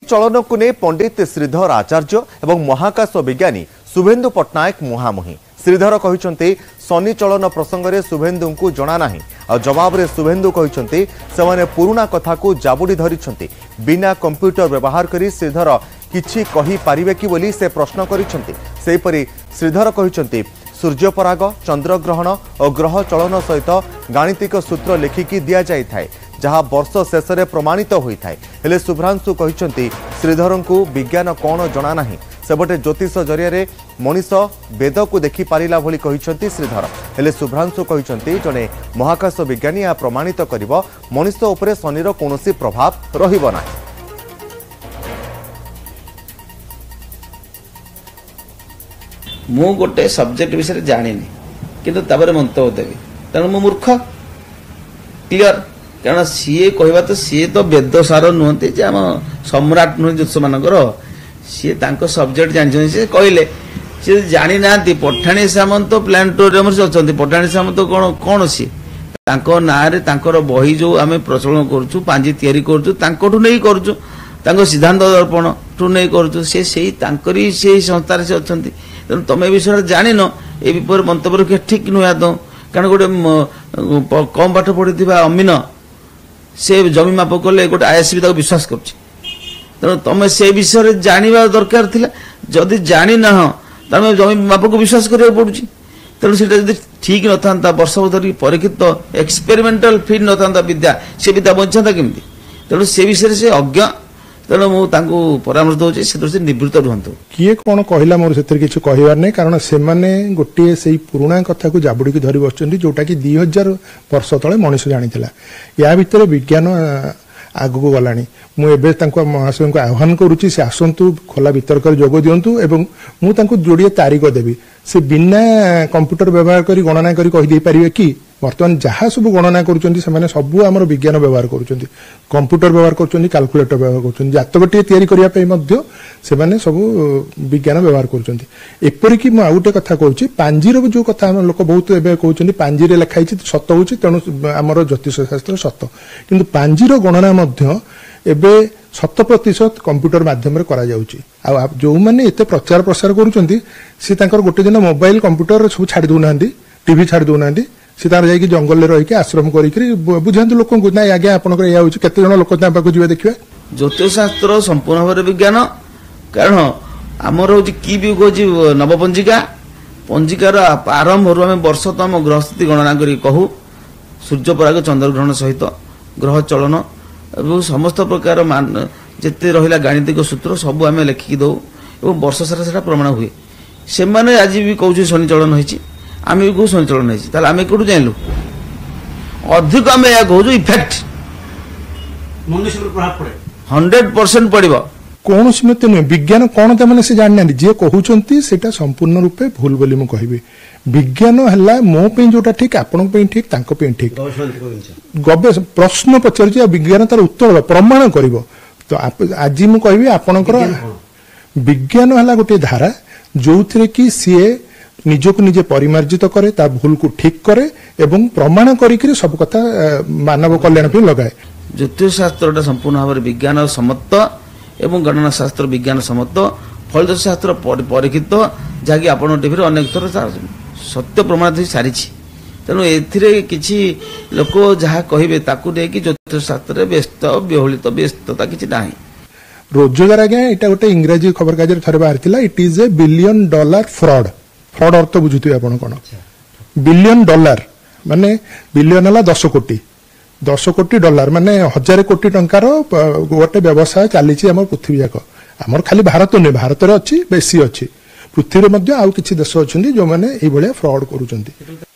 चलन को नहीं पंडित श्रीधर आचार्य एवं महाकाश विज्ञानी शुभेन्दु पट्टनायक मुहांमुही। श्रीधर कहते शनि चलन प्रसंग में शुभेन्दु को जना नहीं और जवाब रे शुभेन्दु कहते से पुराणा कथा को जाबुड़ी धरी बिना कंप्यूटर व्यवहार करी श्रीधर किछि कहि पारिबे कि बोली से प्रश्न करिसेंती। सेहीपरि श्रीधर कहते सूर्यपराग चंद्रग्रहण और ग्रह चलन सहित गाणितिक सूत्र लिखिकी दि जाए जहाँ वर्ष शेष में प्रमाणित होता है। हेले शुभ्रांशु कहते श्रीधर को विज्ञान कौन जना नहीं सेबटे ज्योतिष जरिया मनीष वेद को देखि पारिला भली कहते श्रीधर। हेले शुभ्रांशु कहते जड़े महाकाश विज्ञानी यह प्रमाणित करिबो मनीष उपरे शनिर कौनसी प्रभाव रहिबो नाही। मु गोटे सब्जेक्ट विषय जानी किंतु तापर मंतव्य देवी तेणु मु मूर्ख क्लियर कारण सीए कहवा तो सीए तो वेदसार नुहति जे आम सम्राट नुह ज्योतिष मानकर सी सब्जेक्ट जानते से कहले सी जानी ना पठाणी सामंत प्लानेटोरियम से अच्छा पठाणी सामंत कौन कौन सी ना बही जो आम प्रचलन करुचु पांजी तैयारी करुचु नहीं करुचु सिद्धांत दर्पण ठू नहीं करुचु से संस्था से अच्छा तेणु तुम ए विषय जान ए विपर मंतव्य रखिए ठीक नुहे तो कारण गोटे कम पाठ पढ़ी अमीन से जमी माप कले गोटे आईएससी भी विश्वास करुच्ची तेणु तुम से विषय जानवा दरकार थिला जदि जानी ना तुम जमी माप को विश्वास करा पड़ुची तेणु से ठीक न था वर्ष धरी परीक्षित एक्सपेरिमेंटल फील्ड न था विद्या से विद्या बंचा केमती तेणु से विषय से अज्ञ तेणु मुझे परामर्श दूसरी से निवृत्त रुहतु किए कौन कहला मोर से किसी कहबार नहीं कारण से गोटे से पुराणा कथा को जाबुड़ी धरी बस जोटा कि 2000 वर्ष तले मनीष जानी या भितर विज्ञान आगू गला मुझे महाशय को आह्वान करुच्ची से आसतु खोला वितर्क जोग दिंतु एवं मुझे जोड़े तारीख देवी से बिना कंप्यूटर व्यवहार कर गणना कही पारे कि बर्तमान जहाँ सब गणना कर सबू आम विज्ञान व्यवहार कर कंप्यूटर व्यवहार कर काल्कुलेटर व्यवहार कर जातकटे या सब विज्ञान व्यवहार करपरिक मुझे गोटे कथा कहूँ पांजीर जो कथा लोक बहुत कहते पांजी लिखाई सत हो तेणु आम ज्योतिष शास्त्र सत कि पांजीर गणना एबे 100% कंप्यूटर माध्यम जो मैंने एत प्रचार प्रसार कर गोटे दिन मोबाइल कंप्यूटर सब छाड़ दौना टीवी छाड़ दौना सी तार जंगल में रही आश्रम कर बुझाते लोक ना आज्ञा आपंकर यह हूँ केते जन लोक जी देखिए ज्योतिष शास्त्र संपूर्ण भाव विज्ञान कारण आमर हूँ कि भी हूँ नवपंजिका पंजिकार आरंभ आम वर्ष तो आम ग्रह स्थिति गणना कर कहू सूर्यपराग चंद्रग्रहण सहित ग्रह चलन और समस्त प्रकार जिते रहा गाणितिक सूत्र सब आम लिखिकी दौ और वर्ष सारा से प्रमाण हुए से आज भी कौन शनि चलन होती आम भी कौ शनि चलन होती आम कौटू जानलु अधिक आम यह कहूँ इफेक्ट 100% पड़ो कौन मत नुहे विज्ञान कौन तमाने से जाना जी कहते से संपूर्ण रूपे भूल बोली मुझे कहबी विज्ञान है मो जोटा ठीक आपण ठीक ठीक प्रश्न पचार विज्ञान तार उत्तर प्रमाण कर तो आज मुझे कहबी आपणकर विज्ञान है गोटे धारा जो थे कि सी निजक निजे परिमार्जित करे ता भूल को ठीक करे एवं प्रमाण करी सब कथा मानव कल्याण पे लगाए। ज्योतिष शास्त्र संपूर्ण भाव विज्ञान सम्मत एवं गणना शास्त्र विज्ञान सम्मत फलित शास्त्र परीक्षित जहाँकि आप टीवी अनेक थर सत्य प्रमाण सारी तेणु एथि लोक जहाँ कहे ज्योतिष शास्त्र व्यस्त बहुलित व्यस्तता किसी ना रोजगार आज्ञा यहाँ गोटे इंग्राजी खबर कागज थे बाहर it is a $1 billion fraud fraud अर्थ बुझुवे आप कौन $1 बिलियन माने बिलियन है 10 कोटी $10 माने 1000 कोटी टंकार गोटे व्यवसाय चली पृथ्वी जाक आमर खाली भारत नुहे भारत में अच्छी बेसी अच्छी पृथ्वी में आउ किसी देश अच्छा जो मैंने फ्रॉड करुँच।